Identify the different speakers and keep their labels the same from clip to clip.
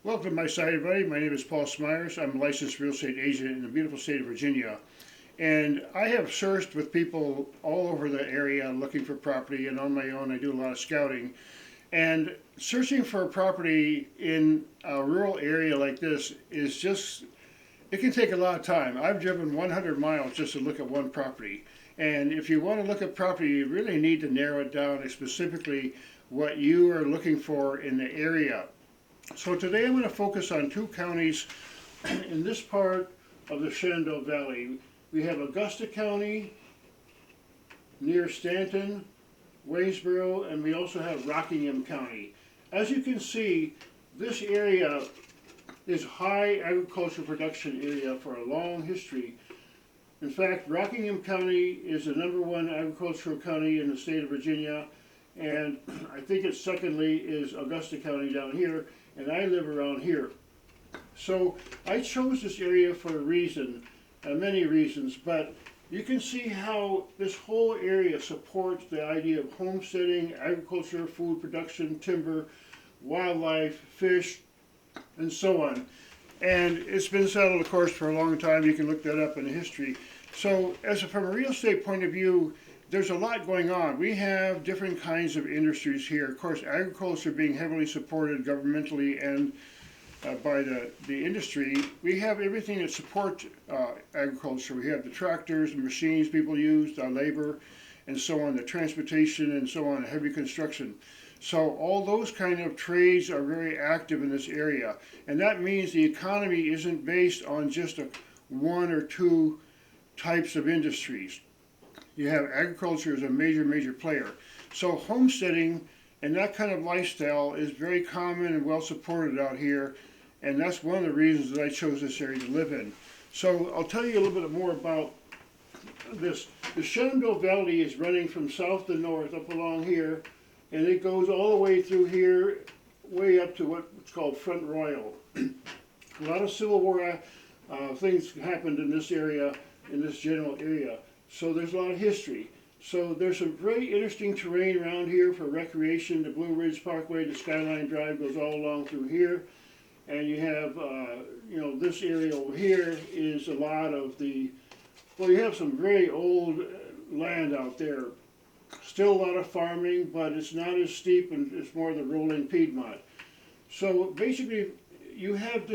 Speaker 1: Welcome to my site, everybody. My name is Paul Smyers. I'm a licensed real estate agent in the beautiful state of Virginia. And I have searched with people all over the area looking for property, and on my own I do a lot of scouting. And searching for a property in a rural area like this is just, it can take a lot of time. I've driven 100 miles just to look at one property. And if you want to look at property, you really need to narrow it down to specifically what you are looking for in the area. So today I'm going to focus on two counties in this part of the Shenandoah Valley. We have Augusta County near Stanton, Waynesboro, and we also have Rockingham County. As you can see, this area is high agricultural production area for a long history. In fact, Rockingham County is the #1 agricultural county in the state of Virginia, and I think it's secondly is Augusta County down here, and I live around here. So I chose this area for a reason, many reasons, but you can see how this whole area supports the idea of homesteading, agriculture, food production, timber, wildlife, fish, and so on. And it's been settled, of course, for a long time. You can look that up in the history. So from a real estate point of view, there's a lot going on. We have different kinds of industries here. Of course, agriculture being heavily supported governmentally and by the industry. We have everything that supports agriculture. We have the tractors, the machines people use, the labor, and so on, the transportation, and so on, heavy construction. So all those kind of trades are very active in this area. And that means the economy isn't based on just one or two types of industries. You have agriculture as a major player. So homesteading and that kind of lifestyle is very common and well supported out here, and that's one of the reasons that I chose this area to live in. So I'll tell you a little bit more about this. The Shenandoah Valley is running from south to north up along here, and it goes all the way through here, way up to what's called Front Royal. A lot of Civil War things happened in this area, in this general area. So there's a lot of history. So there's some very interesting terrain around here for recreation. The Blue Ridge Parkway, the Skyline Drive goes all along through here. And you have, this area over here is a lot of you have some very old land out there. Still a lot of farming, but it's not as steep, and it's more the rolling Piedmont. So basically, you have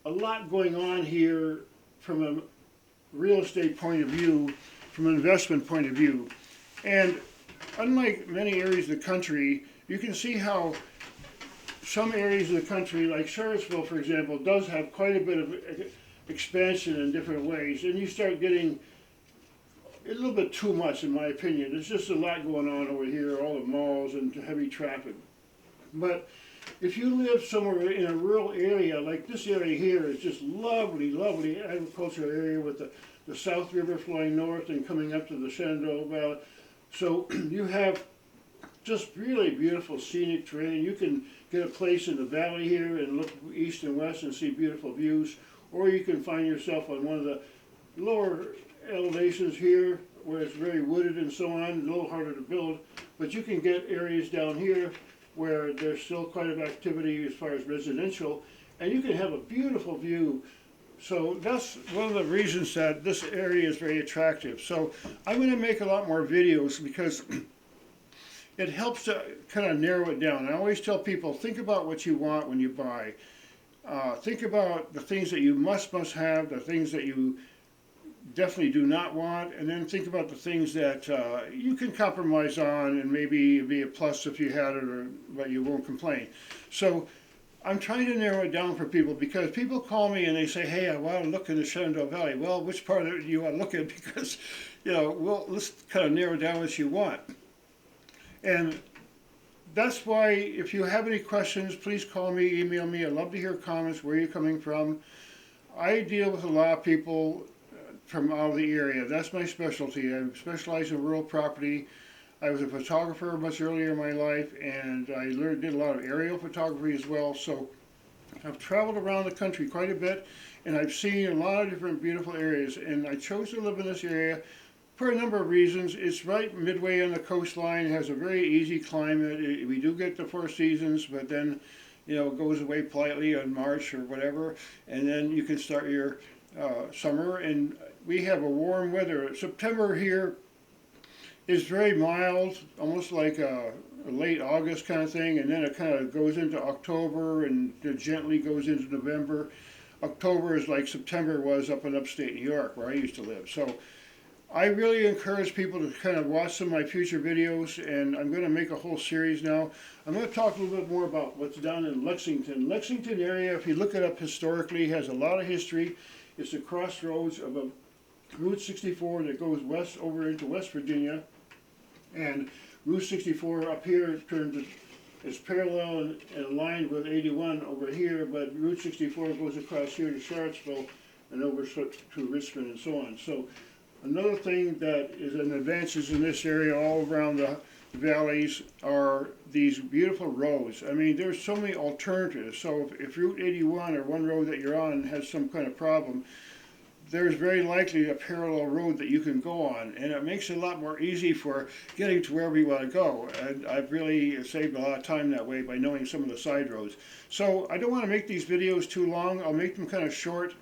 Speaker 1: a lot going on here from a real estate point of view, from an investment point of view. And unlike many areas of the country, you can see how some areas of the country, like Charlottesville, for example, does have quite a bit of expansion in different ways. And you start getting a little bit too much, in my opinion. There's just a lot going on over here, all the malls and heavy traffic. But if you live somewhere in a rural area, like this area here is just lovely agricultural area with the South River flowing north and coming up to the Shenandoah Valley. So you have just really beautiful scenic terrain. You can get a place in the valley here and look east and west and see beautiful views, or you can find yourself on one of the lower elevations here where it's very wooded and so on, a little harder to build, but you can get areas down here where there's still quite a bit of activity as far as residential, and you can have a beautiful view. So that's one of the reasons that this area is very attractive. So I'm going to make a lot more videos because it helps to kind of narrow it down. I always tell people, think about what you want when you buy. Think about the things that you must have, the things that you definitely do not want, and then think about the things that you can compromise on and maybe be a plus if you had it, but you won't complain. So I'm trying to narrow it down for people because people call me and they say, hey, I want to look in the Shenandoah Valley. Well, which part of it do you want to look at? Because, let's kind of narrow down what you want. And that's why if you have any questions, please call me, email me. I'd love to hear comments, where you're coming from. I deal with a lot of people from out of the area. That's my specialty. I specialize in rural property. I was a photographer much earlier in my life, and I did a lot of aerial photography as well. So I've traveled around the country quite a bit, and I've seen a lot of different beautiful areas. And I chose to live in this area for a number of reasons. It's right midway on the coastline. It has a very easy climate. We do get the 4 seasons, but then goes away politely on March or whatever, and then you can start your summer. And we have a warm weather. September here is very mild, almost like a late August kind of thing, and then it kind of goes into October and it gently goes into November. October is like September was up in upstate New York where I used to live. So I really encourage people to kind of watch some of my future videos, and I'm going to make a whole series now. I'm going to talk a little bit more about what's down in Lexington. Lexington area, if you look it up historically, has a lot of history. It's the crossroads of a Route 64 that goes west over into West Virginia, and Route 64 up here is parallel and aligned with 81 over here, but Route 64 goes across here to Charlottesville and over to Richmond and so on. So another thing that is an advances in this area all around the valleys are these beautiful roads. I mean, there's so many alternatives. So if Route 81 or one road that you're on has some kind of problem, there's very likely a parallel road that you can go on, and it makes it a lot more easy for getting to wherever you want to go. And I've really saved a lot of time that way by knowing some of the side roads. So I don't want to make these videos too long. I'll make them kind of short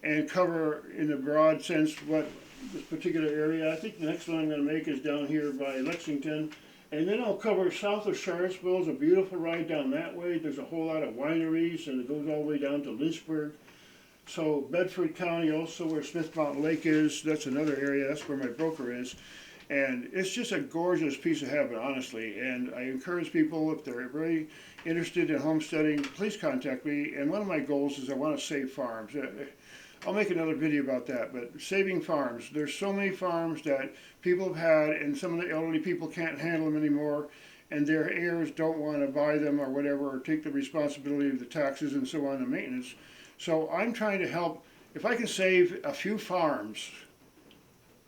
Speaker 1: and cover in a broad sense what this particular area. I think the next one I'm going to make is down here by Lexington, and then I'll cover south of Charlottesville. It's a beautiful ride down that way. There's a whole lot of wineries, and it goes all the way down to Lynchburg. So Bedford County also, where Smith Mountain Lake is, that's another area. That's where my broker is. And it's just a gorgeous piece of heaven, honestly. And I encourage people, if they're very interested in homesteading, please contact me. And one of my goals is I want to save farms. I'll make another video about that, but saving farms. There's so many farms that people have had, and some of the elderly people can't handle them anymore, and their heirs don't want to buy them or whatever, or take the responsibility of the taxes and so on and maintenance. So I'm trying to help. If I can save a few farms,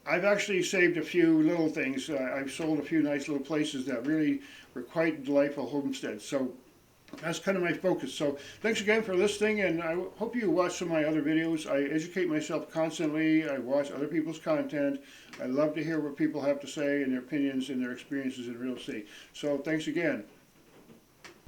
Speaker 1: I've actually saved a few little things. I've sold a few nice little places that really were quite delightful homesteads. So that's kind of my focus. So thanks again for listening, and I hope you watch some of my other videos. I educate myself constantly. I watch other people's content. I love to hear what people have to say and their opinions and their experiences in real estate. So thanks again.